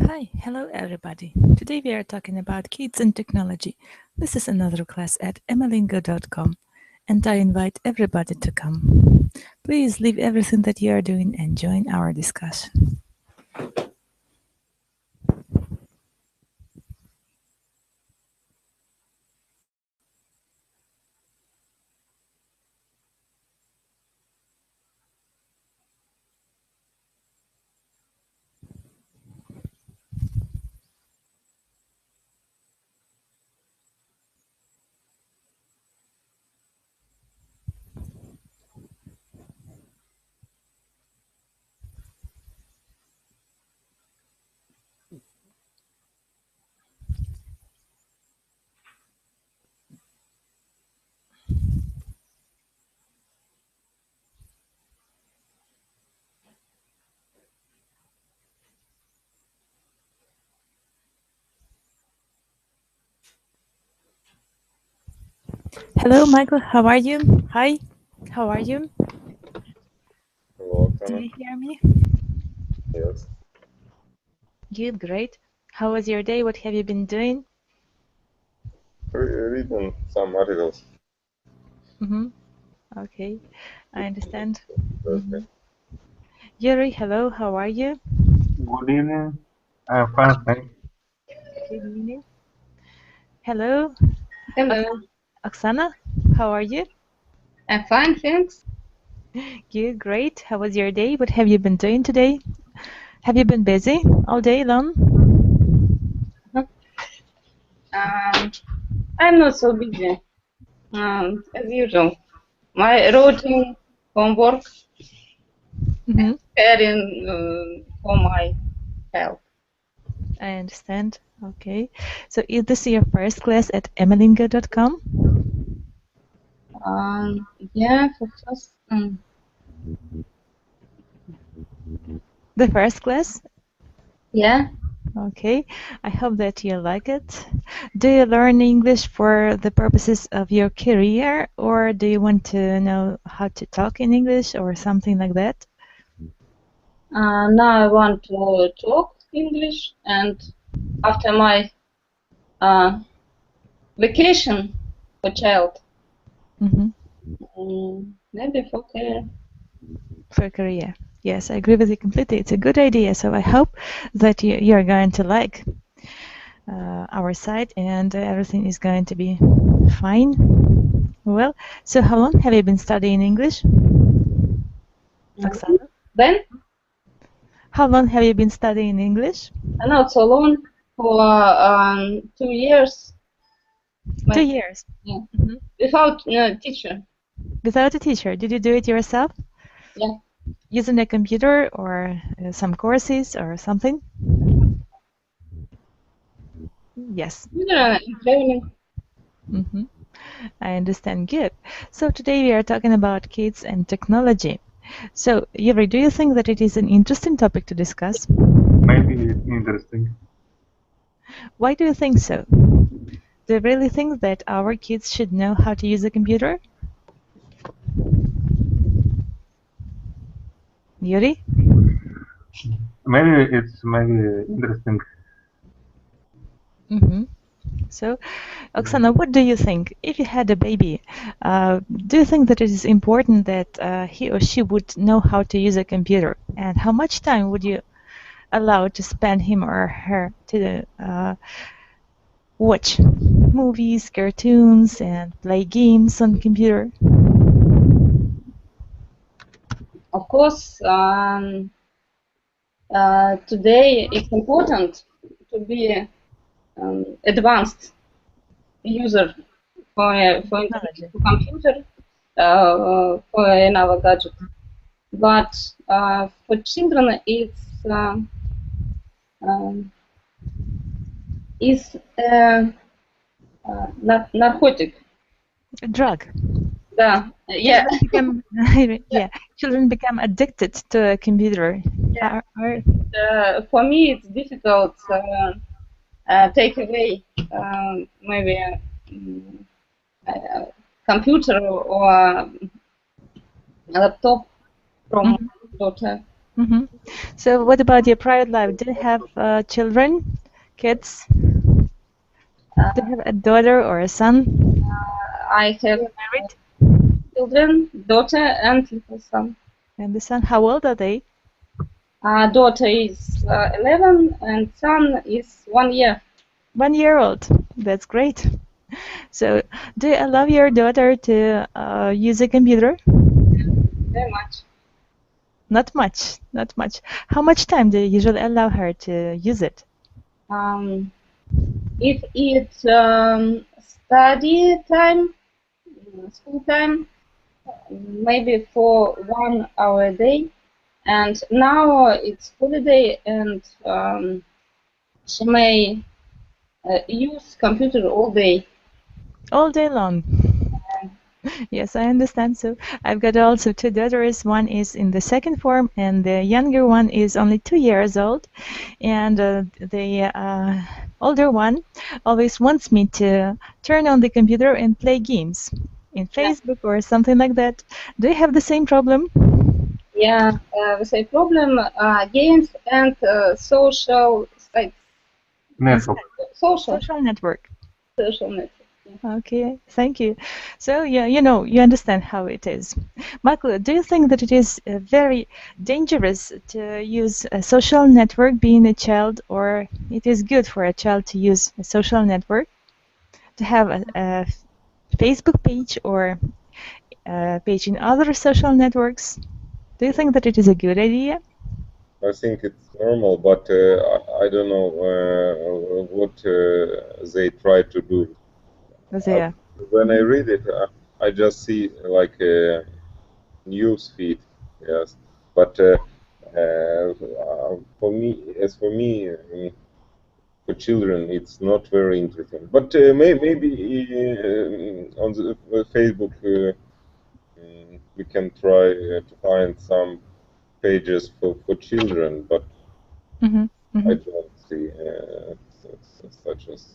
Hi, hello everybody. Today we are talking about kids and technology. This is another class at amilingo.com and I invite everybody to come. Please leave everything that you are doing and join our discussion. Hello Michael, how are you? Hi, how are you? Hello, Do Oksana. you hear me? Yes. Good, great. How was your day? What have you been doing? Reading some articles. Okay, I understand. Okay. Yuri, hello, how are you? Good evening. I'm fine, thanks. Good evening. Hello, Hello. Oksana, how are you? I'm fine, thanks. Good, great. How was your day? What have you been doing today? Have you been busy all day long? I'm not so busy as usual. My routine homework Mm-hmm. caring for my health. I understand. Okay. So is this your first class at amilingo.com? Yeah, for first. The first class? Yeah. Okay. I hope that you like it. Do you learn English for the purposes of your career, or do you want to know how to talk in English or something like that? Now I want to talk English, and after my vacation for child, maybe for career. For career. Yes, I agree with you completely. It's a good idea. So I hope that you're going to like our site and everything is going to be fine. Well, so how long have you been studying English? Oksana? Then, How long have you been studying English? not so long, for 2 years. 2 years. Yeah. Without teacher. Without a teacher. Did you do it yourself? Yeah. Using a computer or some courses or something? Yes. Traveling. I understand. Good. So today we are talking about kids and technology. So, Yuri, do you think that it is an interesting topic to discuss? Maybe it's interesting. Why do you think so? Do you really think that our kids should know how to use a computer? Yuri? Maybe it's interesting. So, Oksana, what do you think? If you had a baby, do you think that it is important that he or she would know how to use a computer? And how much time would you allow to spend him or her to watch movies, cartoons, and play games on computer? Of course, today it's important to be advanced user for computer, for another gadget. But for children, it's narcotic. A drug. Yeah. Yeah. Children become addicted to a computer. Yeah. For me, it's difficult take away maybe computer or laptop from daughter. Mm-hmm. So what about your private life? Do you have children, kids? Do you have a daughter or a son? I have Married? children, daughter and little son. And the son, how old are they? Daughter is 11 and son is 1 year. 1 year old. That's great. So, do you allow your daughter to use a computer? Very much. Not much, not much. How much time do you usually allow her to use it? If it's study time, school time, maybe for 1 hour a day. And now it's holiday, and she may use computer all day. All day long. Yes, I understand. So I've got also two daughters. One is in the second form, and the younger one is only 2 years old. And the older one always wants me to turn on the computer and play games in Facebook or something like that. Do you have the same problem? Yeah, we say problem games and social sites. Network. Social network. Social network. Yeah. Okay, thank you. So yeah, you understand how it is. Michael, do you think that it is very dangerous to use a social network being a child, or it is good for a child to use a social network, to have a Facebook page or a page in other social networks? Do you think that it is a good idea? I think it's normal, but I don't know what they try to do. Yeah. When I read it, I just see like a news feed, yes. But for me, for children, it's not very interesting. But maybe on the Facebook we can try to find some pages for children, but Mm-hmm. Mm-hmm. I don't see such as.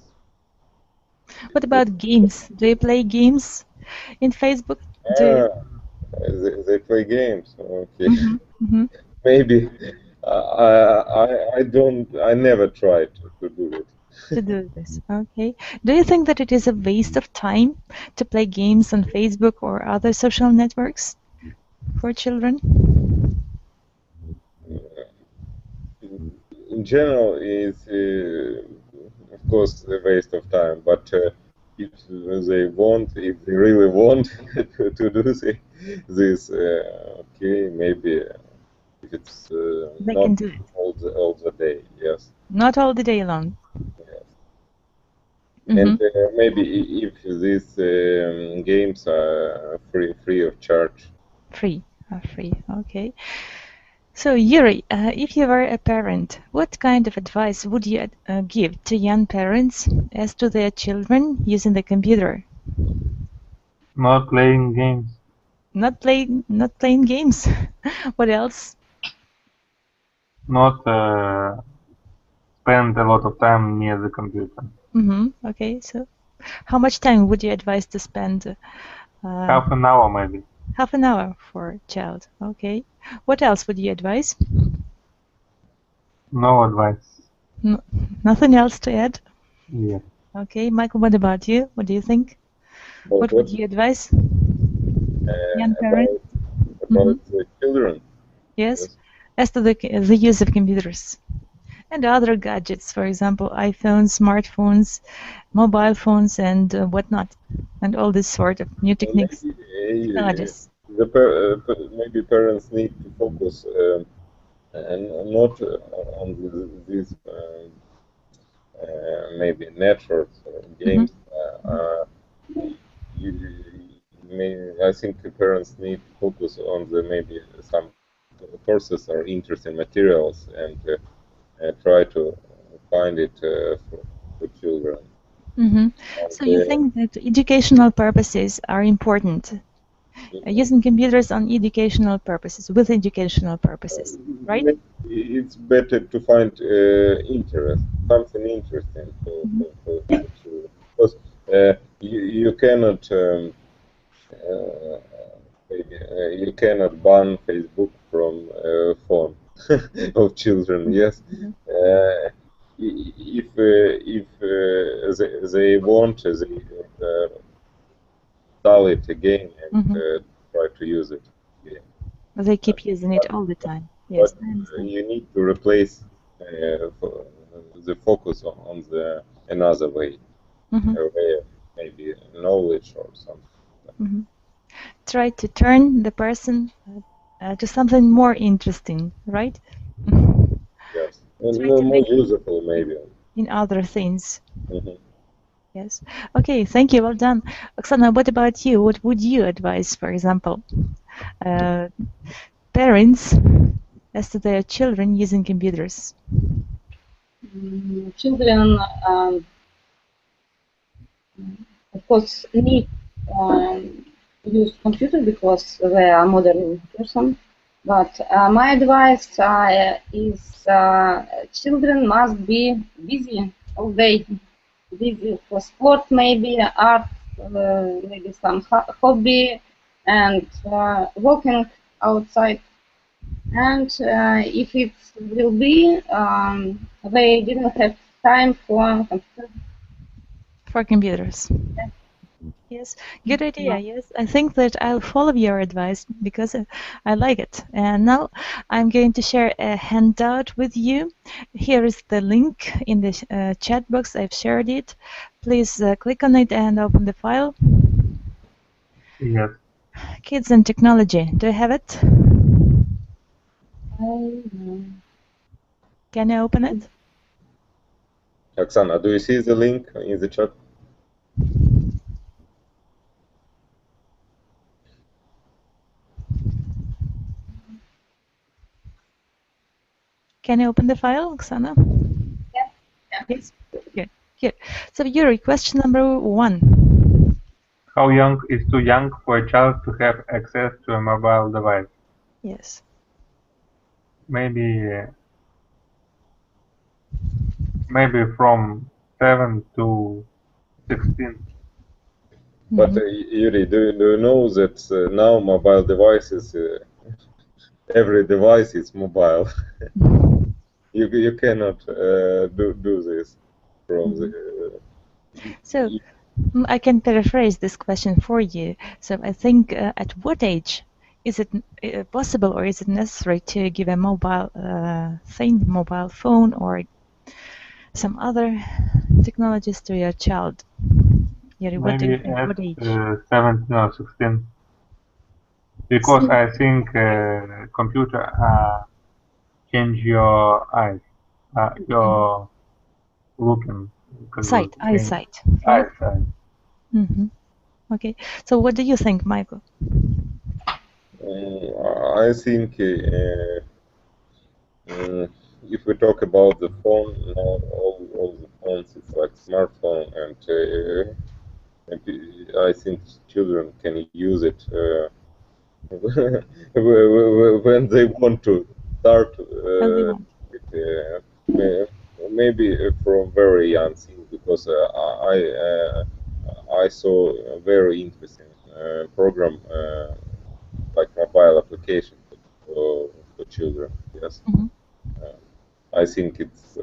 What about games? Do you play games in Facebook? Do you? They play games. Okay, Mm-hmm. Mm-hmm. maybe I never tried to do it. To do this. Okay. Do you think that it is a waste of time to play games on Facebook or other social networks for children? In general, it's of course a waste of time. But if if they really want to do this, okay, maybe if it's They not can do it. all the day, yes. Not all the day long. Yes. Mm-hmm. And maybe if these games are free of charge. Free. Free. Okay. So, Yuri, if you were a parent, what kind of advice would you give to young parents as to their children using the computer? Not playing games. Not playing games. What else? Not spend a lot of time near the computer. Mm-hmm. Okay. So, how much time would you advise to spend? Half an hour maybe. Half an hour for a child. Okay. What else would you advise? No advice. Nothing else to add? Yeah. Okay. Michael, what about you? What do you think? What would you advise young parents? About the children? Yes. As to the use of computers and other gadgets, for example, iPhones, smartphones, mobile phones, and whatnot, and all this sort of new techniques, technologies. Maybe parents need to focus and not on these maybe networks or games. I think the parents need to focus on the maybe some courses or interesting materials and try to find it for children. So you think that educational purposes are important? Using computers on educational purposes, with educational purposes, right? It's better to find interest, something interesting for children. Because you cannot maybe you cannot ban Facebook from phone. of children. Yes, if they want, they install it again and try to use it. Yeah. They keep using it all the time. Yes, But I understand. you need to replace the focus on the another way, a way of maybe knowledge or something. Try to turn the person to something more interesting, right? Yes, and Try to more make useful maybe. in other things. Yes. Okay, thank you. Well done. Oksana, what about you? What would you advise, for example, parents as to their children using computers? Children, of course, need use computer because they are modern person. But my advice is children must be busy all day, busy for sport, maybe art, maybe some hobby, and walking outside. And if it will be, they didn't have time for computer. For computers. Yes, good idea. Yes, I think that I'll follow your advice because I like it. And now I'm going to share a handout with you. Here is the link in the chat box. I've shared it. Please click on it and open the file. Yes. Kids and technology. Do you have it? Can you open it? Oksana, do you see the link in the chat? Can you open the file, Oksana? Yeah. Yes. Good. Good. So, Yuri, question number 1. How young is too young for a child to have access to a mobile device? Yes. Maybe from 7 to 16. But Yuri, do you know that now mobile devices, every device is mobile. You cannot do this from the. So I can paraphrase this question for you. So I think at what age is it possible or is it necessary to give a mobile mobile phone or some other technologies to your child? Yuri, what do you Maybe think? at What age? 17 or 16. Because I think computer change your eyes, your looking. Eyesight. Eyesight. Okay. So what do you think, Michael? I think if we talk about the phone, now all the phones, it's like smartphone, and I think children can use it when they want to start maybe from very young thing, because I saw a very interesting program like mobile application for children. Yes, I think it's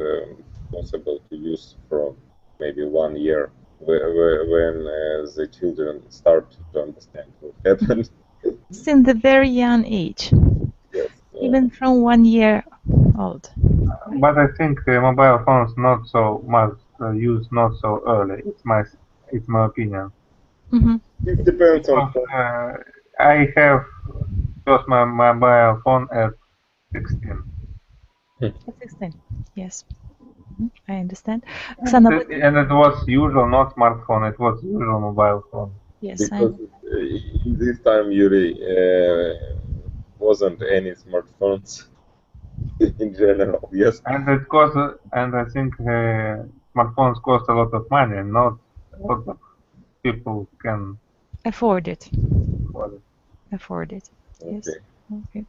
possible to use from maybe 1 year when the children start to understand what happened. Since the very young age. Yes. Even from 1 year old. But I think mobile phones not so much used not so early. It's my opinion. It depends on. I have just my mobile phone at 16. At 16, yes. I understand. And it was usual, not smartphone. It was usual mobile phone. Yes, because in this time, Yuri, wasn't any smartphones in general. Yes. And it cost, and I think smartphones cost a lot of money. Not a lot of people can afford it. Afford it. Yes. Okay.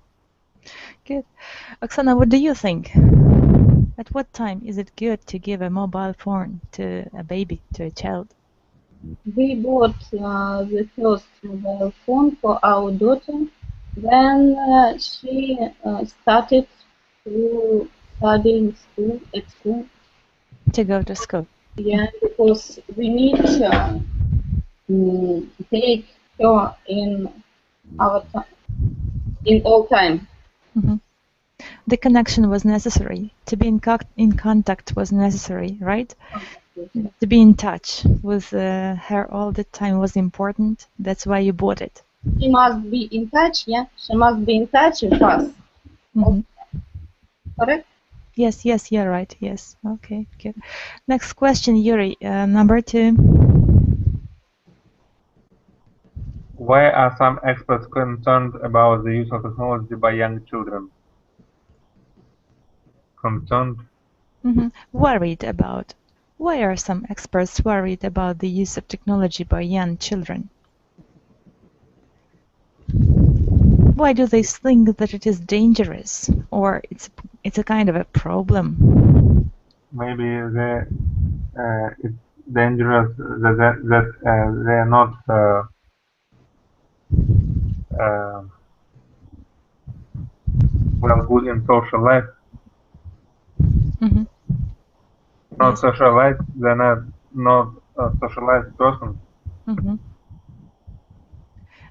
Good. Oksana, what do you think? At what time is it good to give a mobile phone to a baby, to a child? We bought the first mobile phone for our daughter when she started to study at school. To go to school. Yeah, because we need to take her in our in all time. Mm-hmm. The connection was necessary. To be in contact was necessary, right? Okay. To be in touch with her all the time was important. That's why you bought it. She must be in touch, yeah? She must be in touch with us. Mm-hmm. Correct? Yes, yes, you're right. Yes. Okay, good. Next question, Yuri. Number 2. Why are some experts concerned about the use of technology by young children? Concerned? Mm-hmm. Worried about. Why are some experts worried about the use of technology by young children? Why do they think that it is dangerous, or it's a kind of a problem? Maybe it's dangerous that they're not well good in social life. Mm-hmm. Not Yes. socialized. They're not a socialized person. Mm-hmm.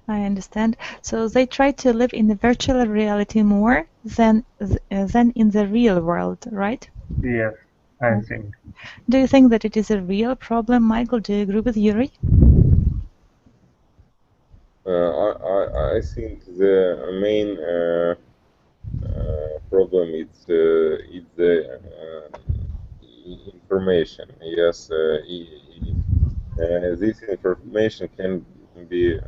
I understand. So they try to live in the virtual reality more than in the real world, right? Yes, I think. Do you think that it is a real problem, Michael? Do you agree with Yuri? I think the main problem is the information. Yes, this information can be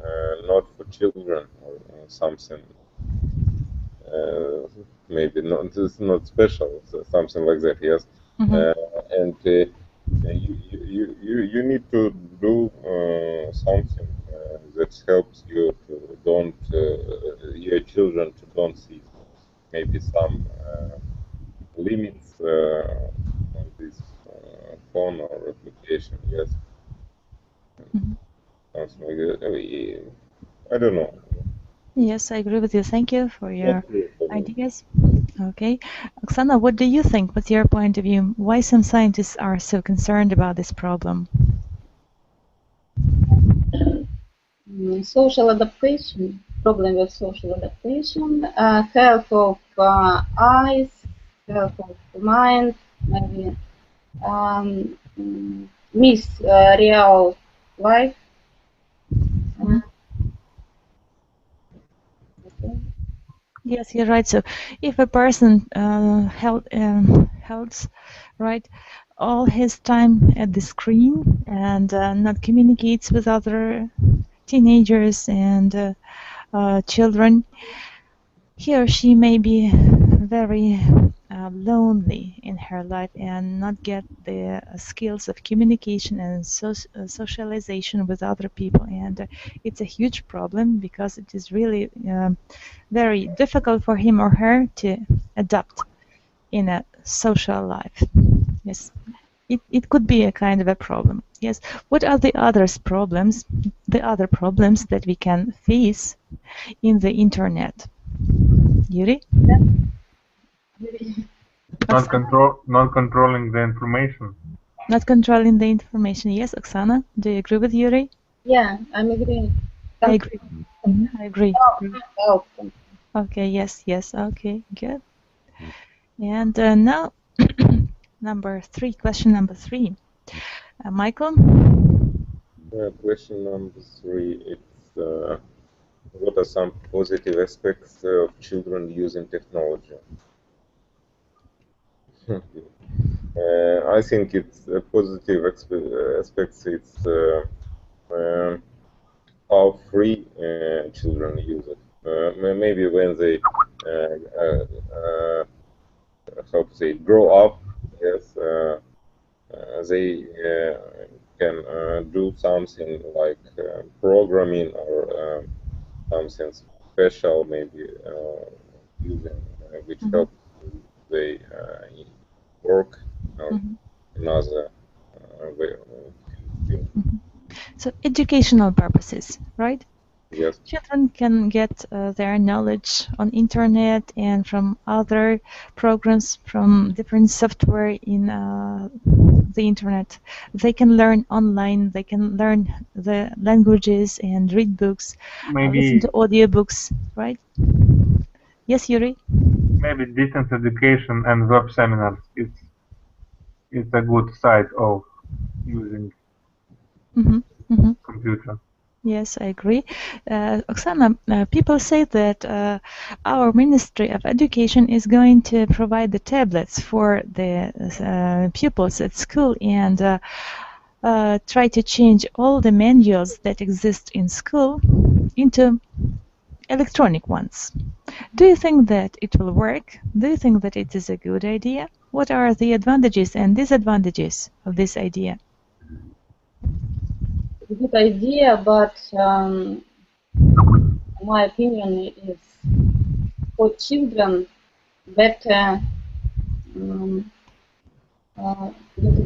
not for children or something. Maybe not. This is not special. So something like that. Yes, and you need to do something that helps you to don't your children to don't see maybe some limits on this phone or application. Yes, something like that. I don't know. Yes, I agree with you. Thank you for your ideas. Okay. Oksana, what do you think? What's your point of view? Why some scientists are so concerned about this problem? Social adaptation, problem with social adaptation, health of eyes, health of mind, maybe miss real life. Okay. Yes, you're right. So if a person holds right all his time at the screen and not communicates with other teenagers and children, he or she may be very lonely in her life and not get the skills of communication and socialization with other people. And it's a huge problem because it is really very difficult for him or her to adapt in a social life. Yes, it could be a kind of a problem. Yes. What are the other problems that we can face in the internet? Yuri? Not controlling the information. Not controlling the information. Yes, Oksana, do you agree with Yuri? Yeah, I'm agreeing. I agree. I agree. Oh, Okay, yes, okay, good. And now, question number 3. Michael? Question number 3. It's what are some positive aspects of children using technology? I think it's positive aspects. It's how free children use it. Maybe when they how to say grow up, yes, they can do something like programming or something special, maybe using which helps they work or another way. So educational purposes, right? Yes. Children can get their knowledge on internet and from other programs, from different software in the internet. They can learn online, they can learn the languages and read books, listen Maybe to audiobooks, right? Yes, Yuri? maybe distance education and web seminars. It's a good side of using computer. Yes, I agree. Oksana, people say that our Ministry of Education is going to provide the tablets for the pupils at school and try to change all the manuals that exist in school into electronic ones. Do you think that it will work? Do you think that it is a good idea? What are the advantages and disadvantages of this idea? Good idea, but my opinion is for children better to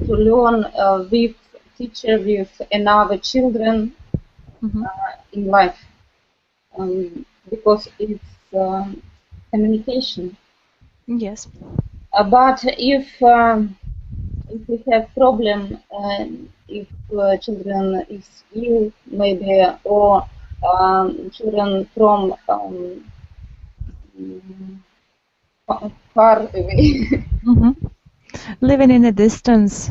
learn with teacher, with another children in life, because it's communication. Yes. But if we have problem, if children is ill, maybe, or children from far away, Living in a distance,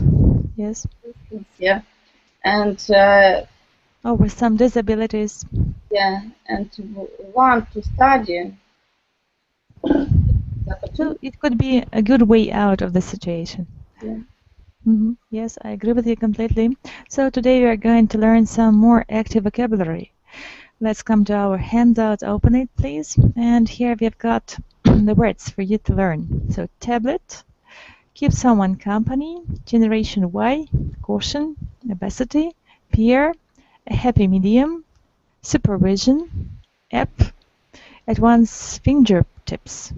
yes. yeah, and or with some disabilities. yeah, and want to study. So it could be a good way out of the situation. Yeah. Yes, I agree with you completely. So today we are going to learn some more active vocabulary. Let's come to our handout, open it please. And here we've got the words for you to learn. So tablet, keep someone company, generation Y, caution, obesity, peer, a happy medium, supervision, app, advanced fingertips.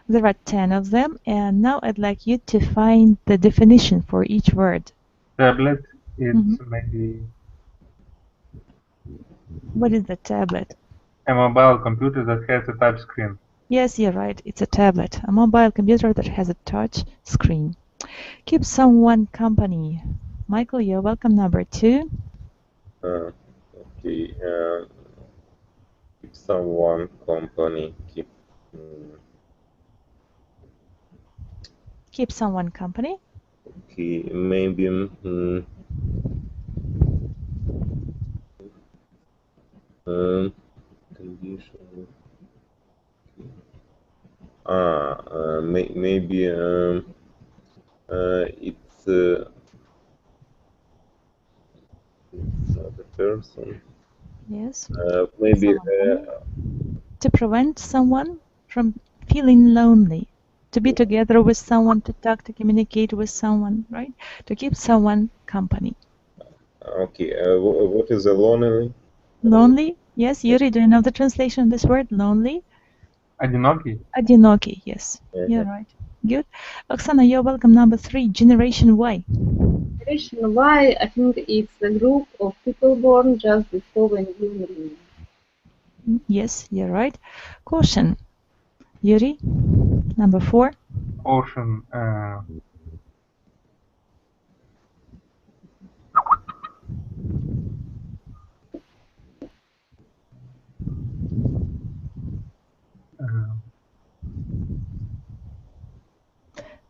There are 10 of them, and now I'd like you to find the definition for each word. Tablet, it's maybe... What is the tablet? A mobile computer that has a touch screen. Yes, you're right. It's a tablet, a mobile computer that has a touch screen. Keep someone company. Michael, you're welcome, number 2. Okay. Keep someone company. Keep someone company. Okay, maybe condition. Maybe it's not a person. Yes. Maybe to prevent someone from feeling lonely, to be together with someone, to talk, to communicate with someone, right? To keep someone company. Okay. What is a lonely? Lonely? Yes, Yuri, do you know the translation of this word, lonely? Одинокий? Одинокий, yes. You're right. Good. Oksana, you're welcome, number 3, generation Y. Generation Y, I think it's a group of people born just before the new millennium. Yes, you're right. Caution. Yuri, number 4. Ocean.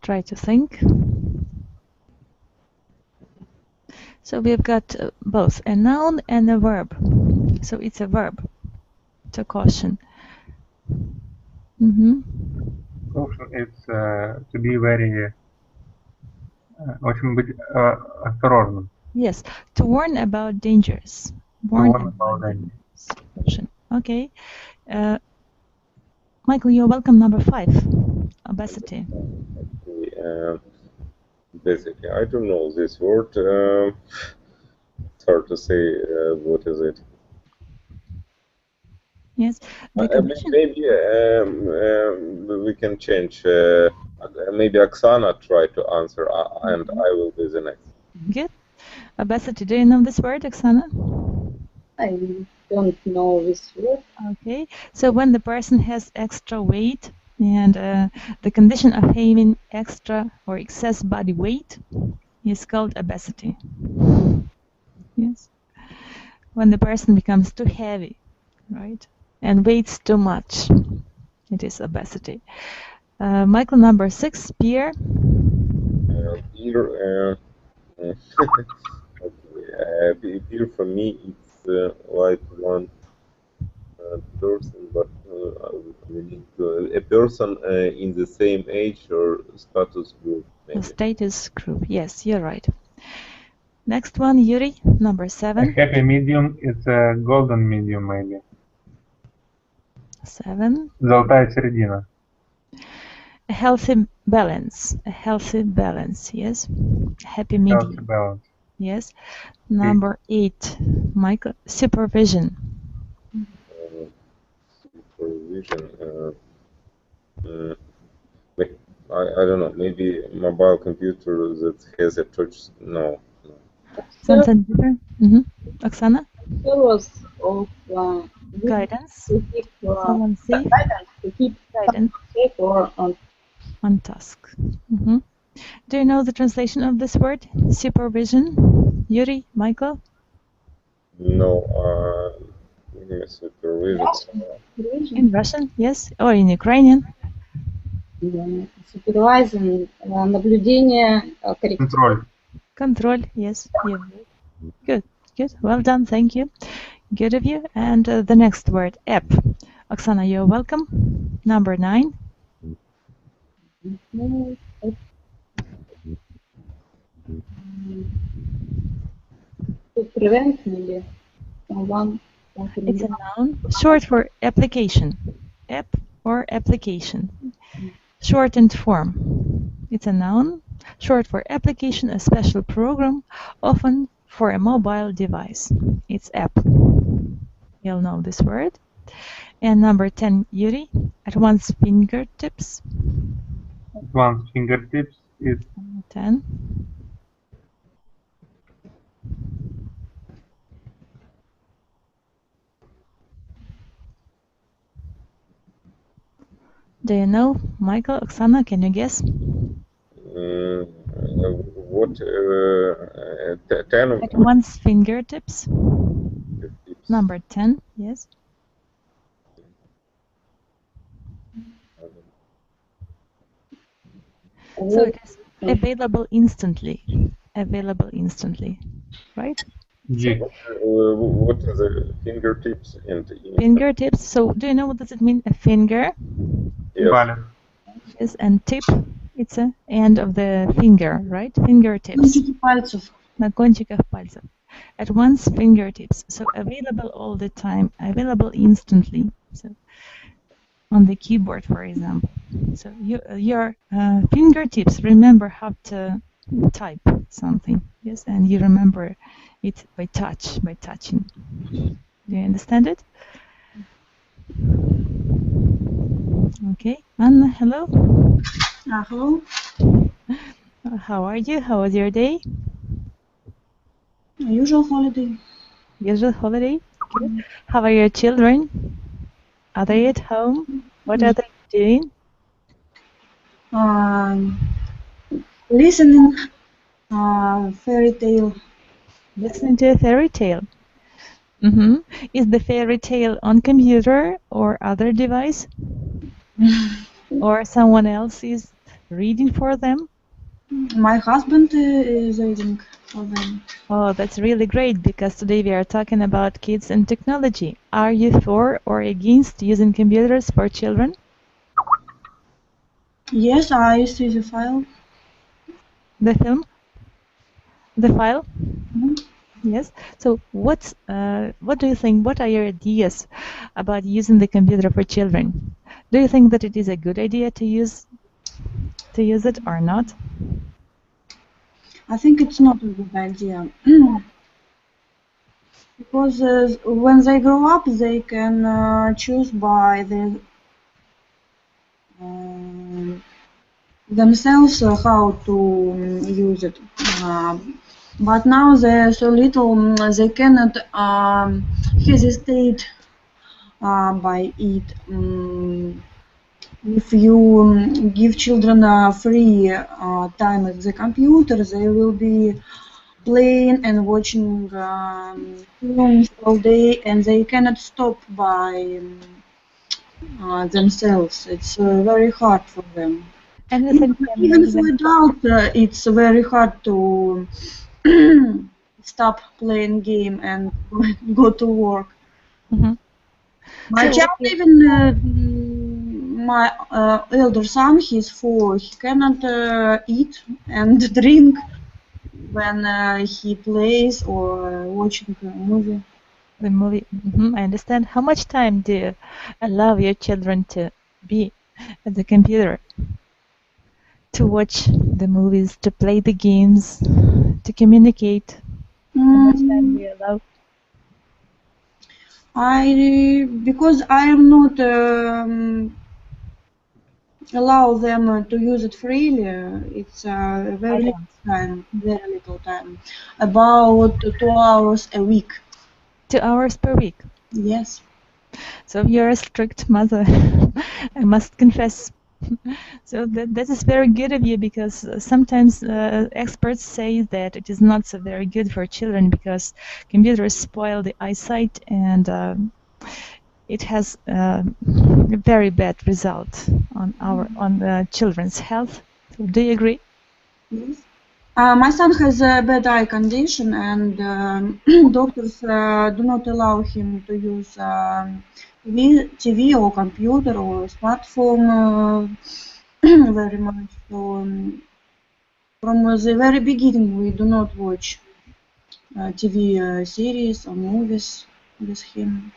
Try to think. So we've got both a noun and a verb. So it's a verb, to caution. Caution is to be very... очень быть осторожным. Yes, to warn about dangers. Warn about dangers. Caution. Okay. Michael, you're welcome, number 5. Obesity. Basically, I don't know this word. It's hard to say what is it. Yes. Maybe we can change. Maybe Oksana try to answer, and I will be the next. Good. Obesity. Do you know this word, Oksana? don't know this word. Okay, so when the person has extra weight and the condition of having extra or excess body weight is called obesity. Yes. When the person becomes too heavy, right, and weighs too much, it is obesity. Michael, number 6, Pierre. Peer, okay. Peer for me it's like one person, but we need to, a person in the same age or status group. Maybe. A status group. Yes, you're right. Next one, Yuri, number 7. A happy medium is a golden medium, maybe. 7. Золотая середина. A healthy balance. A healthy balance. Yes. Happy medium. Healthy balance. Yes. Number 8, Michael. Supervision. Supervision. I don't know. Maybe mobile computer that has a touch. No. Something different. Oksana. Source of Guidance. to keep Someone safe. guidance to keep Guidance safe or on task. Do you know the translation of this word? Supervision. Yuri, Michael. No. Supervision. In Russian, yes, or in Ukrainian. Supervising, наблюдение, Control. Control, yes. Yeah. Good. Well done, thank you. Good of you. And the next word, app. Oksana, you're welcome. Number 9. To prevent maybe someone. It's a noun, short for application. App or application. Shortened form. It's a noun, short for application, a special program, often for a mobile device. It's app. You'll know this word. And number 10, Yuri, at one's fingertips. At one's fingertips is 10. Do you know, Michael, Oksana, can you guess? What? 10 of At one's fingertips. Number 10, yes. So it is available instantly. Available instantly, right? G. What are the fingertips and Fingertips. So do you know what does it mean? A finger. Yes. Палец. Yes, and tip. It's a end of the finger, right? Fingertips. На кончиках пальцев. At one's fingertips. So available all the time. Available instantly. So on the keyboard, for example. So your fingertips remember how to type something. Yes, and you remember it by touch, by touching. Do you understand it? Okay, Anna, hello. Hello. How are you? How was your day? Usual holiday. Usual holiday? Good. How are your children? Are they at home? What are they doing? Listening fairy tale. Listening to a fairy tale. Is the fairy tale on computer or other device? Or someone else is reading for them? My husband is reading for them. Oh, that's really great, because today we are talking about kids and technology. Are you for or against using computers for children? Yes, I see the file. The film? The file? Yes. So what do you think? What are your ideas about using the computer for children? Do you think that it is a good idea to use it or not? I think it's not a good idea. Because when they grow up, they can choose by themselves how to use it. But now they're so little, they cannot hesitate by it. If you give children free time at the computer, they will be playing and watching films all day, and they cannot stop by themselves. It's very hard for them. And at the same time, Even make for them adults, it's very hard to stop playing game and go to work. Mhm. My So child, even my elder son, he's 4. He cannot eat and drink when he plays or watching a movie. the movie. I understand. How much time do you allow your children to be at the computer? To watch the movies, to play the games, to communicate. How much time do you allow? Because I am not allow them to use it freely. It's very little time, very little time, about 2 hours a week. 2 hours per week. Yes. So you're a strict mother, I must confess. So that is very good of you, because sometimes experts say that it is not so very good for children because computers spoil the eyesight, and it has a very bad result on the children's health. So do you agree? Yes. My son has a bad eye condition, and doctors do not allow him to use TV or computer or smartphone very much. So from the very beginning, we do not watch TV series or movies with him.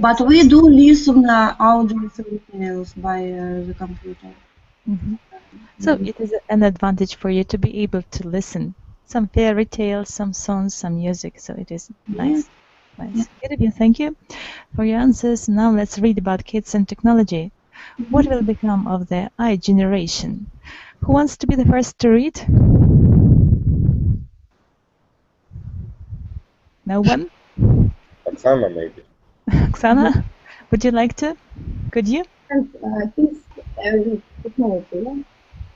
But we do listen audio fairy tales by the computer. So it is an advantage for you to be able to listen some fairy tales, some songs, some music. So it is nice. Nice. Good of you. Thank you for your answers. Now let's read about kids and technology. What will become of the I generation? Who wants to be the first to read? No one? Oksana, maybe. Oksana, would you like to? Could you? And kids and technology, yeah?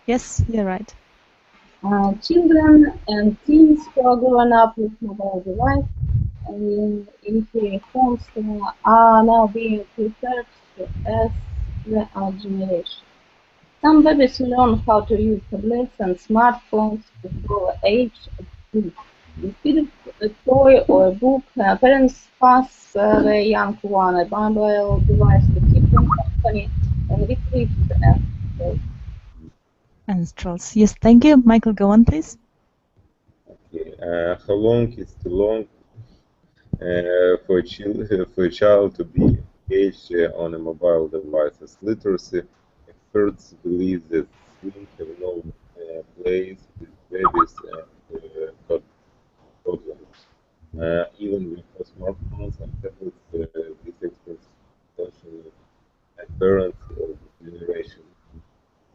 Yes, you're right. Children and teens who are growing up with mobile devices in their homes are now being prepared as the our generation. Some babies learn how to use tablets and smartphones before the age of 2. Instead of a toy or a book, parents pass the young one a mobile device to keep them company and retrieve And strolls. Yes, thank you. Michael, go on, please. Okay. How long is too long for a child to be engaged on a mobile device? As literacy experts believe that screens have no place with babies and toddlers. Even with smartphones and tablets, these experts especially and parents of the generation.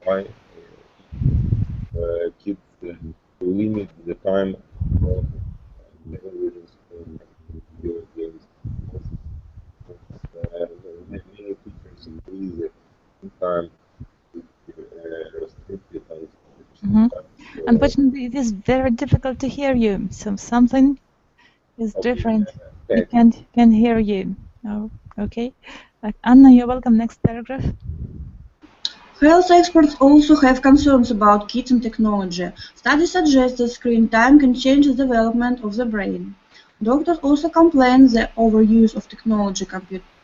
Why kids limit the time for television screen and video games? Many teachers agree that sometimes restricted and Unfortunately, it is very difficult to hear you. So something is different. We can't hear you. Oh, okay. Anna, you're welcome. Next paragraph. Health experts also have concerns about kids and technology. Studies suggest that screen time can change the development of the brain. Doctors also complain that overuse of technology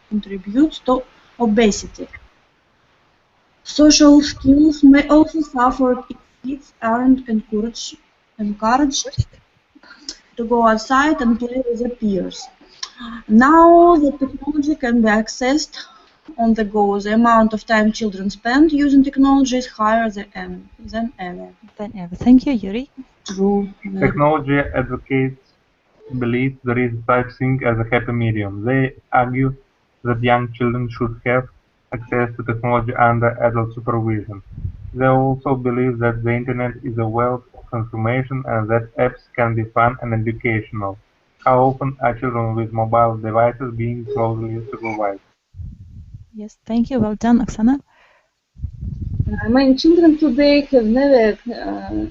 contributes to obesity. Social skills may also suffer if kids aren't encouraged to go outside and play with their peers. Now the technology can be accessed on the go. The amount of time children spend using technology is higher than ever. Thank you, Yuri. True. Technology advocates believe there is such thing as a happy medium. They argue that young children should have access to technology under adult supervision. They also believe that the internet is a wealth of information and that apps can be fun and educational. How often are children with mobile devices being closely supervised? Yes, thank you. Well done, Oksana. Many children today have never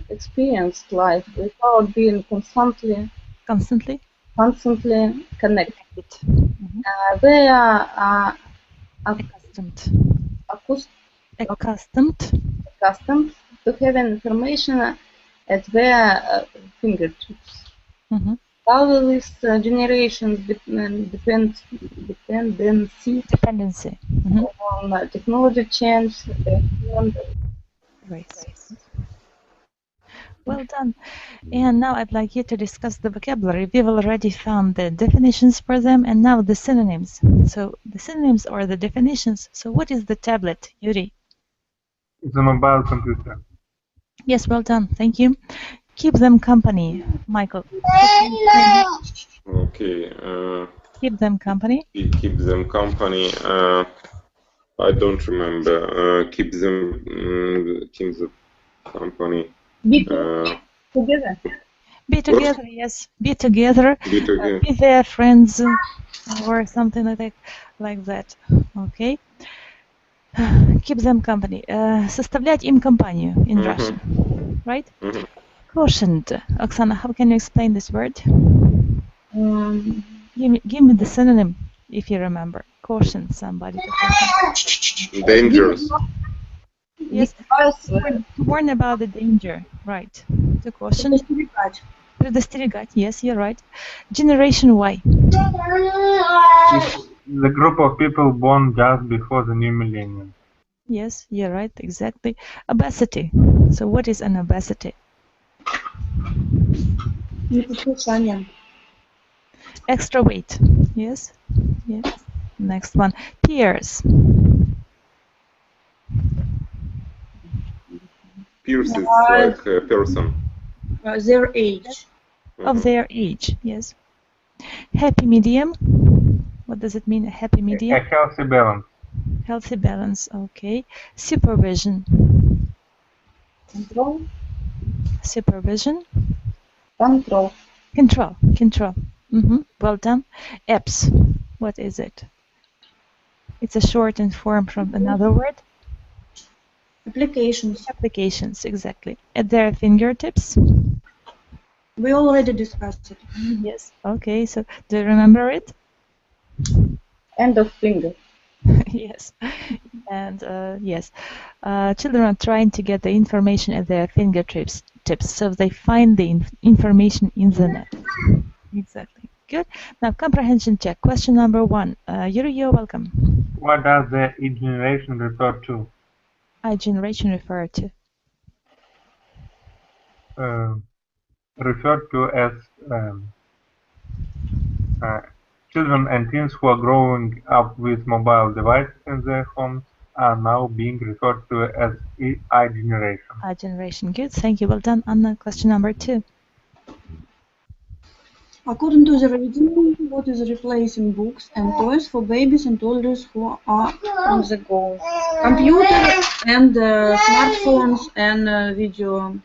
experienced life without being constantly Constantly connected. Mhm. They are accustomed accustomed to having information at their fingertips. Mhm. How this generation's dependency Mhm. on technology change Right. Well done. And now I'd like you to discuss the vocabulary. We've already found the definitions for them, and now the synonyms. So the synonyms or the definitions. So what is the tablet, Yuri? It's a mobile computer. Yes, well done. Thank you. Keep them company, Michael. Okay. Keep them company. Keep them company. I don't remember. Keep them company. be together. Be together, yes. Be together. Be together. Be their friends or something like that. Okay. Keep them company. Составлять им компанию in Russian. Right? Quotient. Oksana, how can you explain this word? Give me the synonym if you remember. Caution somebody. Dangerous. Yes. To warn about the danger. Right. To caution. Предостерегать. Yes, you're right. Generation Y. The group of people born just before the new millennium. Yes, you're right. Exactly. Obesity. So what is an obesity? Extra weight. Yes. Yes. Next one. Peers. Peers is like a person. Their age. Of their age. Yes. Happy medium. What does it mean? A happy medium? A healthy balance. Healthy balance. Okay. Supervision. Control. Supervision. Control. Control. Control. Well done. Apps. What is it? It's a shortened form from another word. Applications. Applications, exactly. At their fingertips. We already discussed it. Yes. Okay. So do you remember it? End of finger. Yes. And yes, children are trying to get the information at their fingertips. So they find the information in the net. Exactly. Good. Now comprehension check. Question number 1. Yuri, you're welcome. What does the I-generation refer to? I-generation refer to? Referred to as children and teens who are growing up with mobile devices in their homes are now being referred to as I-generation. I-generation. Good. Thank you. Well done. Anna, question number 2. According to the reading, what is replacing books and toys for babies and toddlers who are on the go? Computer and smartphones and video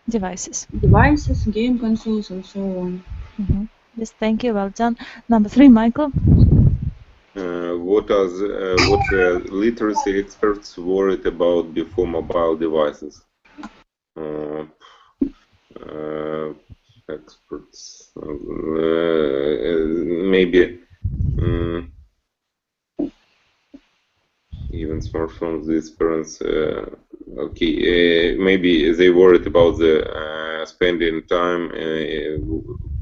devices, game consoles, and so on. Yes, thank you. Well done. Number 3, Michael. What the literacy experts worried about before mobile devices? Experts, maybe even smartphones. These parents, okay, maybe they worried about the spending time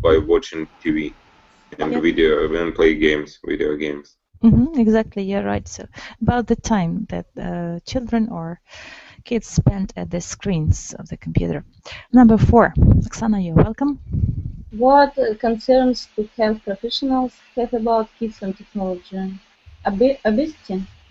by watching TV and play games, video games. Exactly, you're right. So about the time that children or kids spend at the screens of the computer. Number 4, Oksana, you're welcome. What concerns to health professionals have about kids and technology?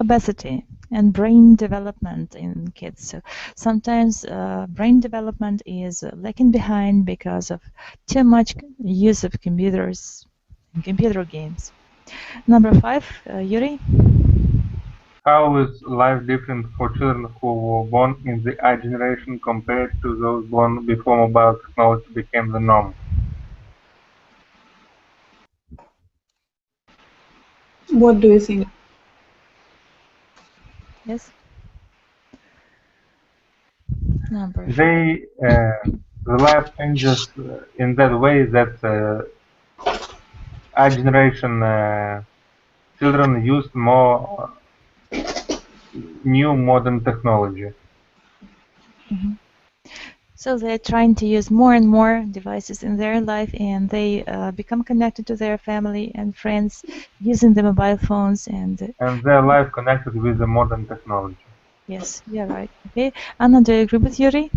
Obesity and brain development in kids. So sometimes brain development is lagging behind because of too much use of computers and computer games. Number 5, Yuri. How is life different for children who were born in the I generation compared to those born before mobile technology became the norm? What do you think? Yes. Number. The life changes in that way that I generation children use more new modern technology. So they're trying to use more and more devices in their life, and they become connected to their family and friends using the mobile phones. And their life connected with the modern technology. yes, you're right. Okay, Anna, do you agree with Yuri?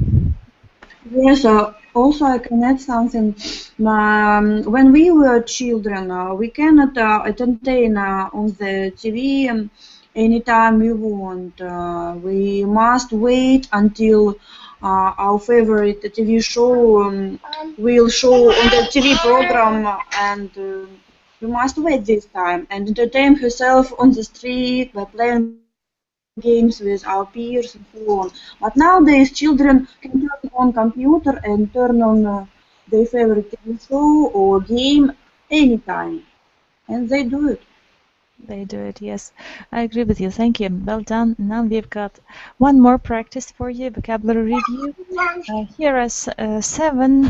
Yes, also I can add something. When we were children, we cannot entertain on the TV anytime we want. We must wait until our favorite TV show will show on the TV program, and we must wait this time and entertain herself on the street by playing games with our peers and so on. But nowadays children can turn on computer and turn on their favorite TV show or game anytime, and they do it. They do it, yes. I agree with you. Thank you. Well done. Now we've got one more practice for you, vocabulary review. Here are 7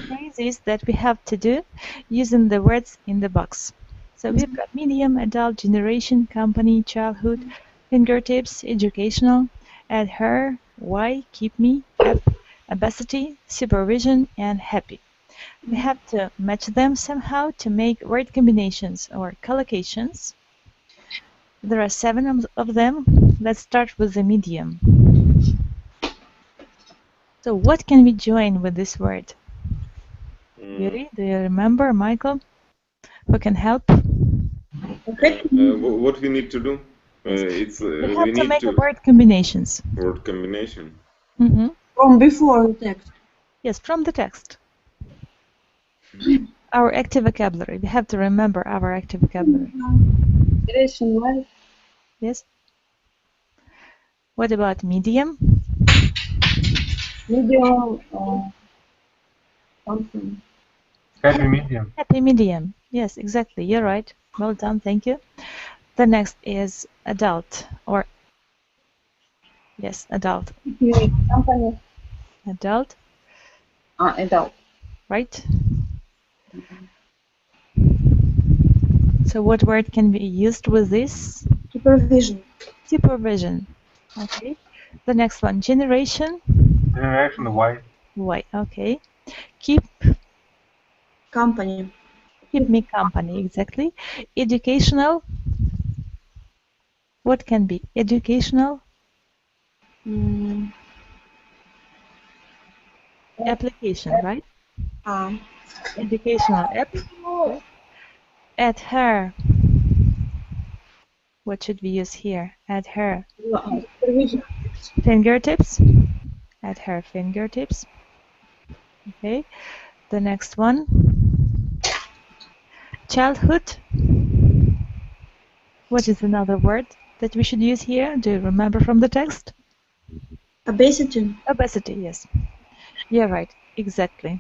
phrases that we have to do using the words in the box. So we've got medium, adult, generation, company, childhood, fingertips, educational, add her, why, keep me, F, obesity, supervision, and happy. We have to match them somehow to make word combinations or collocations. There are 7 of them. Let's start with the medium. So what can we join with this word? Yuri, do you remember? Michael? Who can help? What we need to do? It's we have to make word combinations. Word combination. From before the text. Yes, from the text. Our active vocabulary. We have to remember our active vocabulary. Yes. What about medium? Medium. Something. Happy medium. Happy medium. Yes, exactly. You're right. Well done. Thank you. The next is adult or yes, adult. Company. Adult. Adult. Right. So what word can be used with this? Supervision. Supervision. Okay. The next one, generation. Generation Y. Y. Okay. Keep. Company. Keep me company. Exactly. Educational. What can be educational? Application, right? Educational app. Okay. At her. What should we use here? At her. Fingertips. At her fingertips. Okay. The next one. Childhood. What is another word that we should use here? Do you remember from the text? Obesity. Obesity, yes. You're right. Exactly.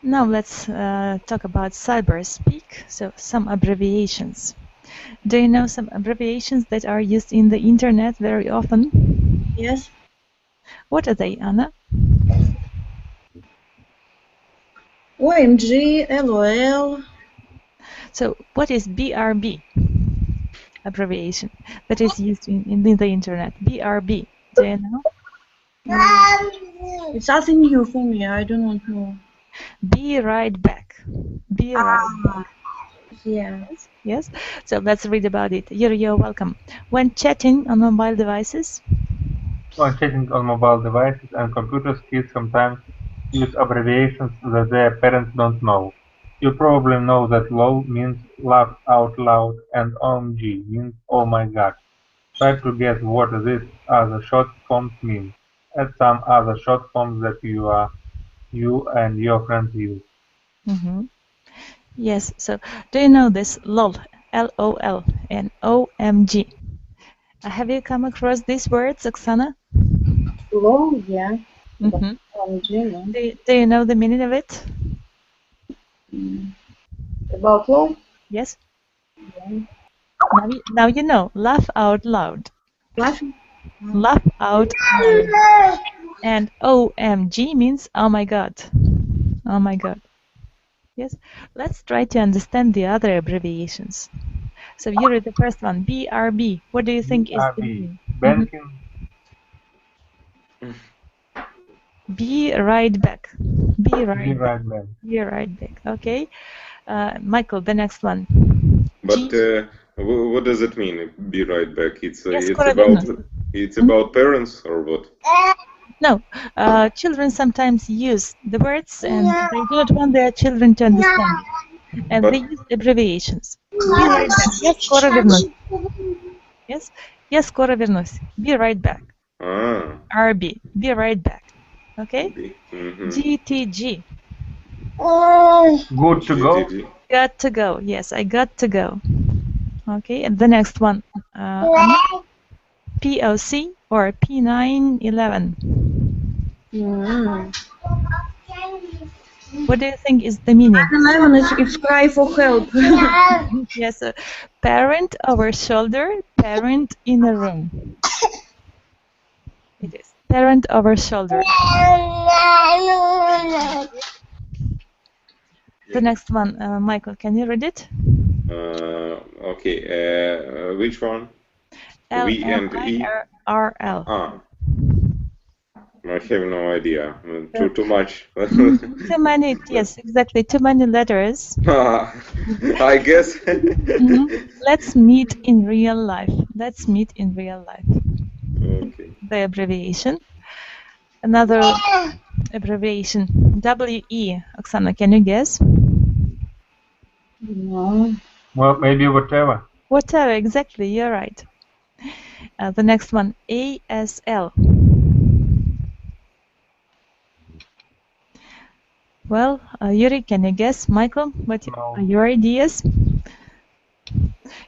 Now let's talk about cyberspeak. So some abbreviations. Do you know some abbreviations that are used in the internet very often? Yes. What are they, Anna? OMG, LOL. So what is BRB? Abbreviation that is used in the internet. BRB. Do you know? It's something new for me. I do not know. Be right back. Be right back. Yeah. Yes. So let's read about it. You're welcome. When chatting on mobile devices. When chatting on mobile devices and computers, kids sometimes use abbreviations that their parents don't know. You probably know that LOL means laugh out loud and OMG means oh my god. Try to guess what these other short forms mean. Add some other short forms that you and your friends use. Yes. So, do you know this LOL, LOL, and OMG? Have you come across these words, Oksana? Low, yeah. Mm-hmm. No? Do you know the meaning of it? About low? Yes. Yeah. Now you know. Laugh out loud. Laughing? Laugh out loud. And OMG means oh my god. Oh my god. Yes. Let's try to understand the other abbreviations. So you read the first one, BRB. What do you think is the meaning? Banking. Be right back. Be right back. Right back. Be right back. Okay. Michael, the next one. But what does it mean? Be right back. It's Yes, about parents or what? No, children sometimes use the words and they do not want their children to understand it. And they use abbreviations. Be right back. Я скоро вернусь. Yes? Я скоро вернусь. Be right back. RB. Be right back. Okay? GTG. Good to go. Got to go. Yes, I got to go. Okay, and the next one. POC or P911. What do you think is the meaning? 11 is cry for help. Yes, parent over shoulder, parent in a room. It is parent over shoulder. The next one, Michael, can you read it? Okay, which one? V and E? RL. I have no idea. Too much. Too many, yes, exactly. Too many letters. I guess. Let's meet in real life. Let's meet in real life. Okay. The abbreviation. Another abbreviation. WE. Oksana, can you guess? No. Well, maybe whatever. Whatever, exactly. You're right. The next one. ASL. Well, Yuri, can you guess? Michael, what are your ideas?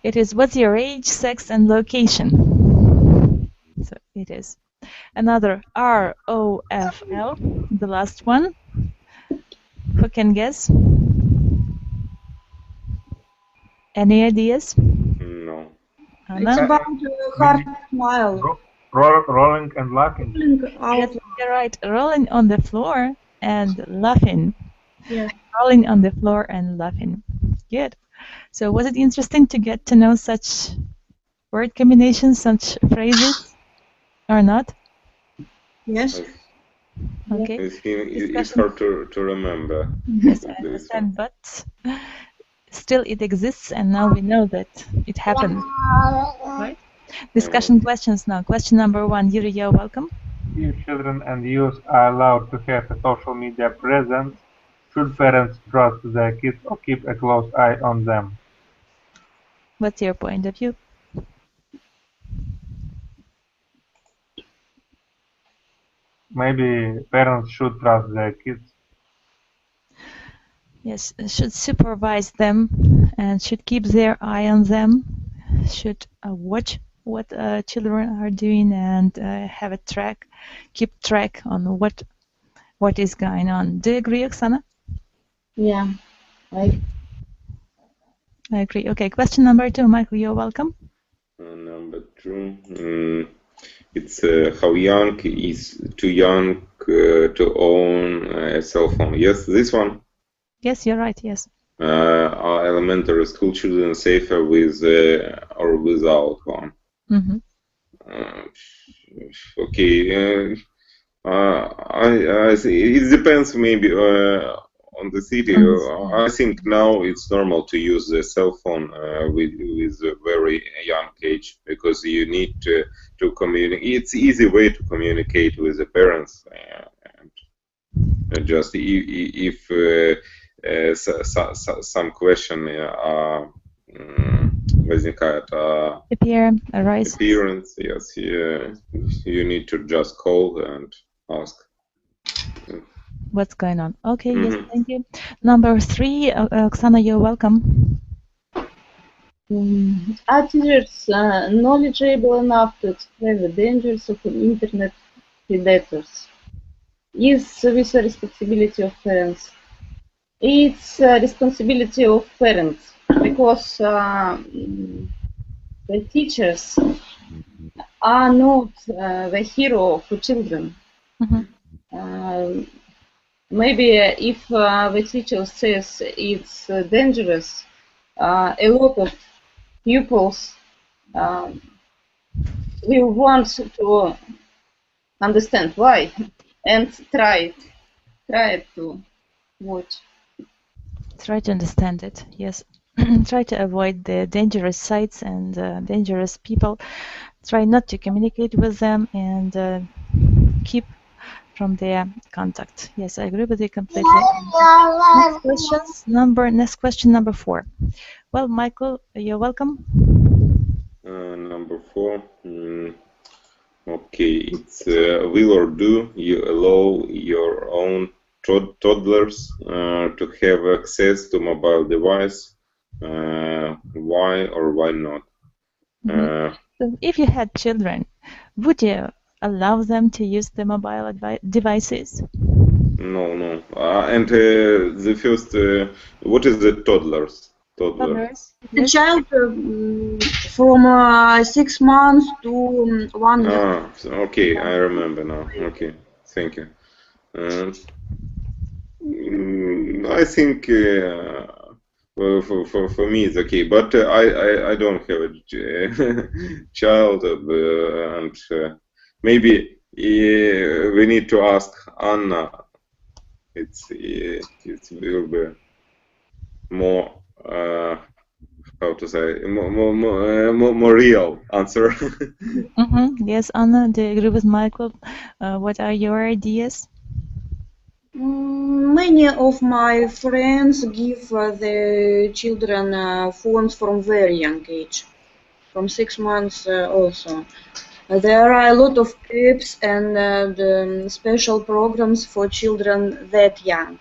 It is what's your age, sex, and location. So it is. Another ROFL, the last one. Who can guess? Any ideas? No. It's about heart smile. Rolling and laughing. Yes, you're right. Rolling on the floor and laughing. Yeah. Rolling on the floor and laughing. Good. So was it interesting to get to know such word combinations, such phrases, or not? Yes. Okay. It's hard to remember. Yes, I understand, but still it exists, and now we know that it happened. Right? Discussion questions now. Question number 1. Yuri, you're welcome. If children and youth are allowed to have a social media presence, should parents trust their kids or keep a close eye on them? What's your point of view? Maybe parents should trust their kids. Yes, should supervise them and should keep their eye on them, should watch what children are doing and have a keep track on what is going on. Do you agree, Oksana? Yeah, I agree. Okay, question number 2. Michael, you're welcome. Number 2. It's how young is too young to own a cell phone. Yes, this one. Yes, you're right. Yes. Are elementary school children safer with or without one? Mm-hmm. Okay. I see. It depends maybe on the city. I think now it's normal to use the cell phone with a very young age, because you need to communicate. It's easy way to communicate with the parents, and just if some question возникает appearance, yes, you need to just call and ask. what's going on. Okay, yes, thank you. Number 3, Oksana, you're welcome. Are teachers knowledgeable enough to explain the dangers of internet predators? Is this a responsibility of parents? It's a responsibility of parents because the teachers are not the hero for children. Maybe if the teacher says it's dangerous, a lot of pupils will want to understand why and try to watch. Try to understand it, yes. Try to avoid the dangerous sites and dangerous people. Try not to communicate with them and keep from their contact. Yes, I agree with you completely. Next question, number 4. Well, Michael, you're welcome. Number 4. Okay, it's will or do you allow your own toddlers to have access to mobile device? Why or why not? So if you had children, would you allow them to use the mobile devices? No. And the first, what is the toddlers? Toddlers? The child from 6 months to 1 year. Okay, I remember now. Okay, thank you. I think for me it's okay, but I don't have a child, and maybe we need to ask Anna. It will be more how to say more real answer. Yes, Anna, do you agree with Michael? What are your ideas? Many of my friends give the children phones from very young age, from 6 months also. There are a lot of apps and the special programs for children that young,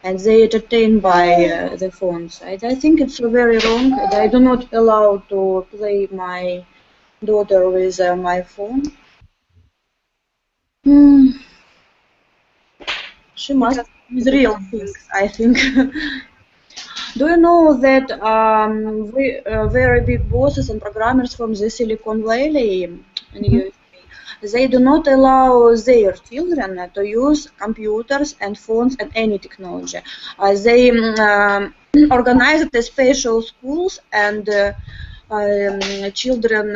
and they entertain by the phones. I think it's very wrong. I do not allow to play my daughter with my phone. She must use real things, I think. Do you know that very big bosses and programmers from the Silicon Valley in USA, they do not allow their children to use computers and phones and any technology. They organized the special schools and children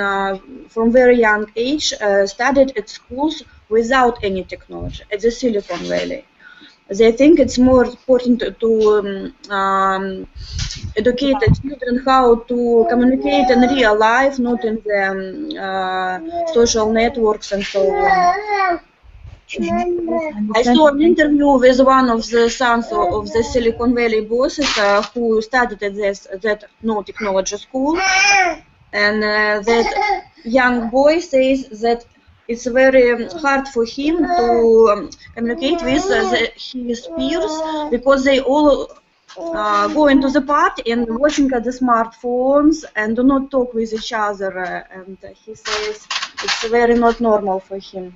from very young age studied at schools without any technology at the Silicon Valley. They think it's more important to educate the children how to communicate in real life, not in the social networks and so on. I saw an interview with one of the sons of the Silicon Valley bosses who studied at that no technology school, and that young boy says that it's very hard for him to communicate with his peers because they all go into the party and watching at the smartphones and do not talk with each other. And he says it's very not normal for him.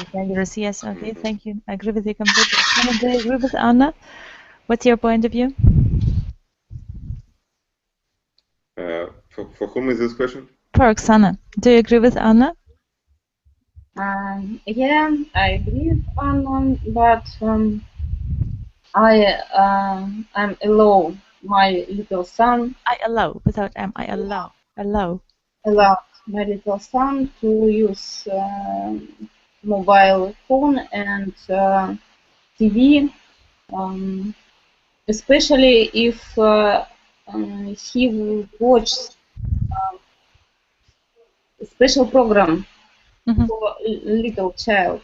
Okay, dangerous. Yes. Okay. Thank you. I agree with you completely. Do you agree with Anna? What's your point of view? For whom is this question? For Oksana. Do you agree with Anna? Yeah, I agree with Anna, but I'm allow my little son. I allow without M. I allow. Allow my little son to use mobile phone and TV, especially if he will watch a special program for little child,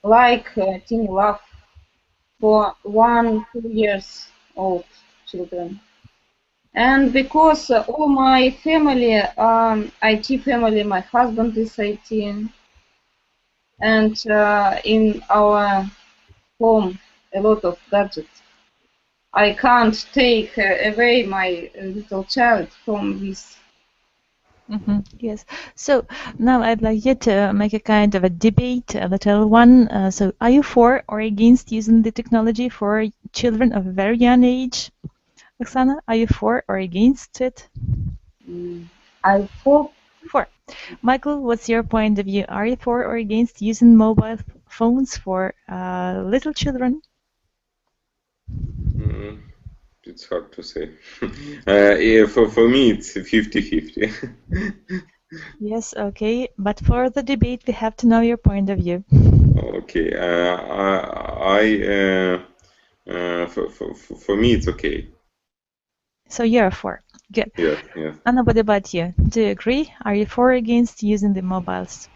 like Teeny Love for 1-2 years old children. And because all my family, IT family, my husband is IT, and in our home a lot of gadgets. I can't take away my little child from this. Yes. So now I'd like you to make a kind of a debate, a little one. So are you for or against using the technology for children of a very young age? Oksana, are you for or against it? I'm for. For. Michael, what's your point of view? Are you for or against using mobile phones for little children? It's hard to say. Yeah, for me, it's 50-50. Yes, okay. But for the debate, we have to know your point of view. Okay. For me, it's okay. So you're for. Good. Yes, yes. Anna, what about you? Do you agree? Are you for or against using the mobiles?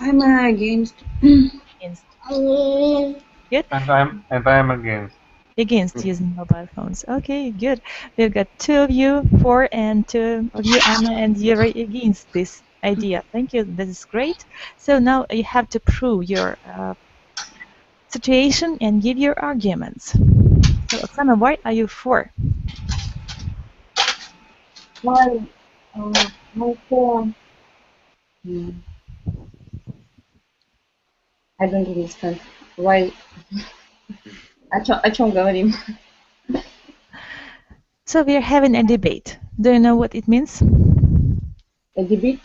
I'm against. Against. Good. And I'm against. Against using mobile phones. Okay, good. We've got 2 of you for and 2 of you, Anna and Yuri, against this idea. Thank you. This is great. So now you have to prove your situation and give your arguments. So, Oksana, why are you for? Why? My phone. I don't understand. Why? О чем говорим? So we are having a debate. Do you know what it means? A debate?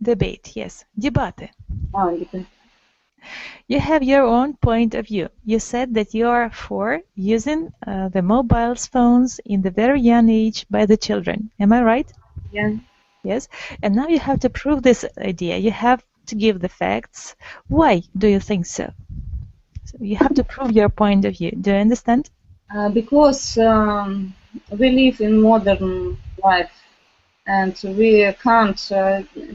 Debate, yes. Дебаты. Debate. You have your own point of view. You said that you are for using the mobile phones in the very young age by the children. Am I right? Yeah. Yes. And now you have to prove this idea. You have to give the facts. Why do you think so? So you have to prove your point of view. Do you understand? Because we live in modern life and we can't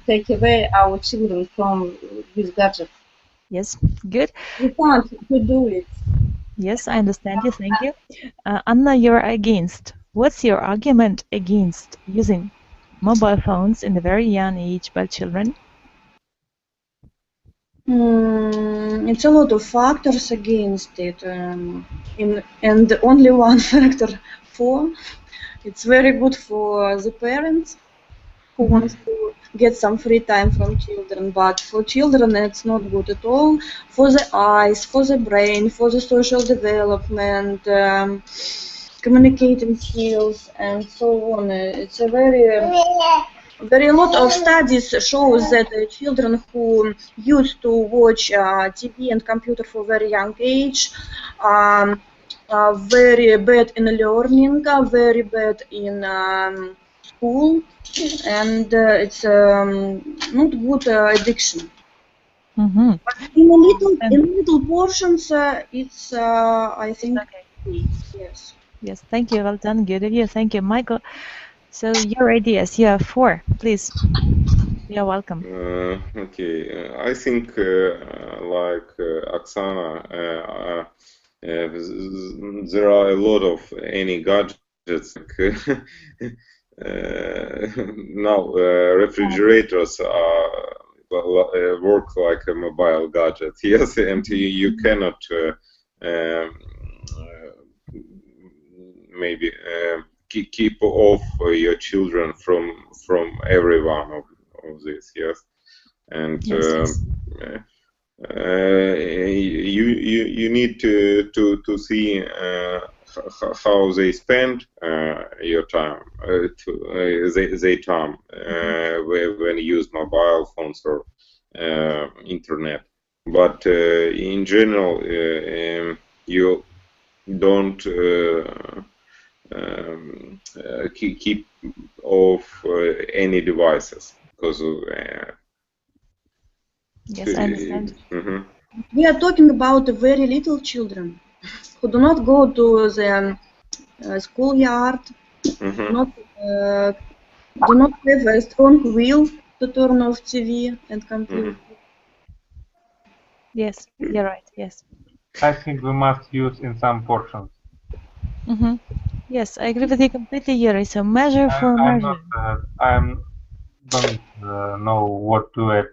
take away our children from this gadget. Yes, good. We can't do it. Yes, I understand you. Thank you. Anna, you're against. What's your argument against using mobile phones in the very young age by children? It's a lot of factors against it, and only one factor for. It's very good for the parents who wants to get some free time from children, but for children it's not good at all. For the eyes, for the brain, for the social development, communicating skills, and so on. It's a very lot of studies shows that children who used to watch TV and computer for very young age are very bad in learning, very bad in school, and it's not good addiction. But in little portions, it's I think yes. Yes, thank you. Well done. Good of you. Thank you, Michael. So your ideas, you have 4, please. You're welcome. Okay, I think like Oksana, there are a lot of any gadgets. Now refrigerators work like a mobile gadget. Yes, and you cannot maybe keep off your children from every one of this. Yes, and you need to see how they spend your time, they time when you use mobile phones or internet. But in general, you don't keep off any devices because yes, I understand. We are talking about very little children who do not go to the schoolyard, do not have a strong will to turn off TV and computer. Yes, you're right. Yes. I think we must use in some portions. Yes, I agree with you completely, Yuri. So measure for measure. I don't know what to add.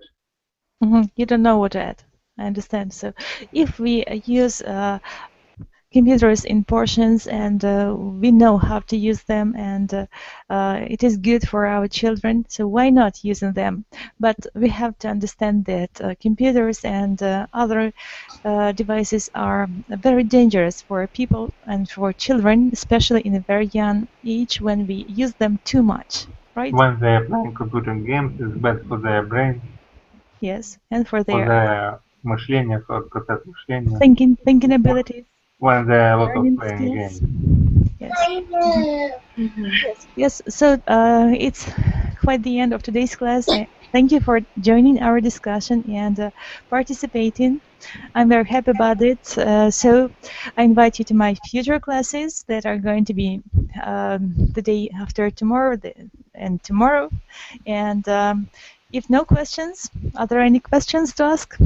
You don't know what to add. I understand. So if we use computers in portions, and we know how to use them, and it is good for our children, so why not using them? But we have to understand that computers and other devices are very dangerous for people and for children, especially in a very young age when we use them too much, right? When they are playing computer games, it's bad for their brain, Yes, and for for their their мышление, for процесс мышления. thinking abilities, When there are a lot of learning playing skills. games. Yes. Yes. So it's quite the end of today's class. Thank you for joining our discussion and participating. I'm very happy about it. So I invite you to my future classes that are going to be the day after tomorrow and tomorrow. And if no questions, are there any questions to ask?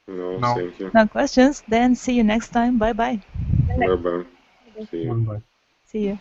No, No. thank you. No questions? Then see you next time. Bye-bye. Bye bye. See you. Goodbye. See you.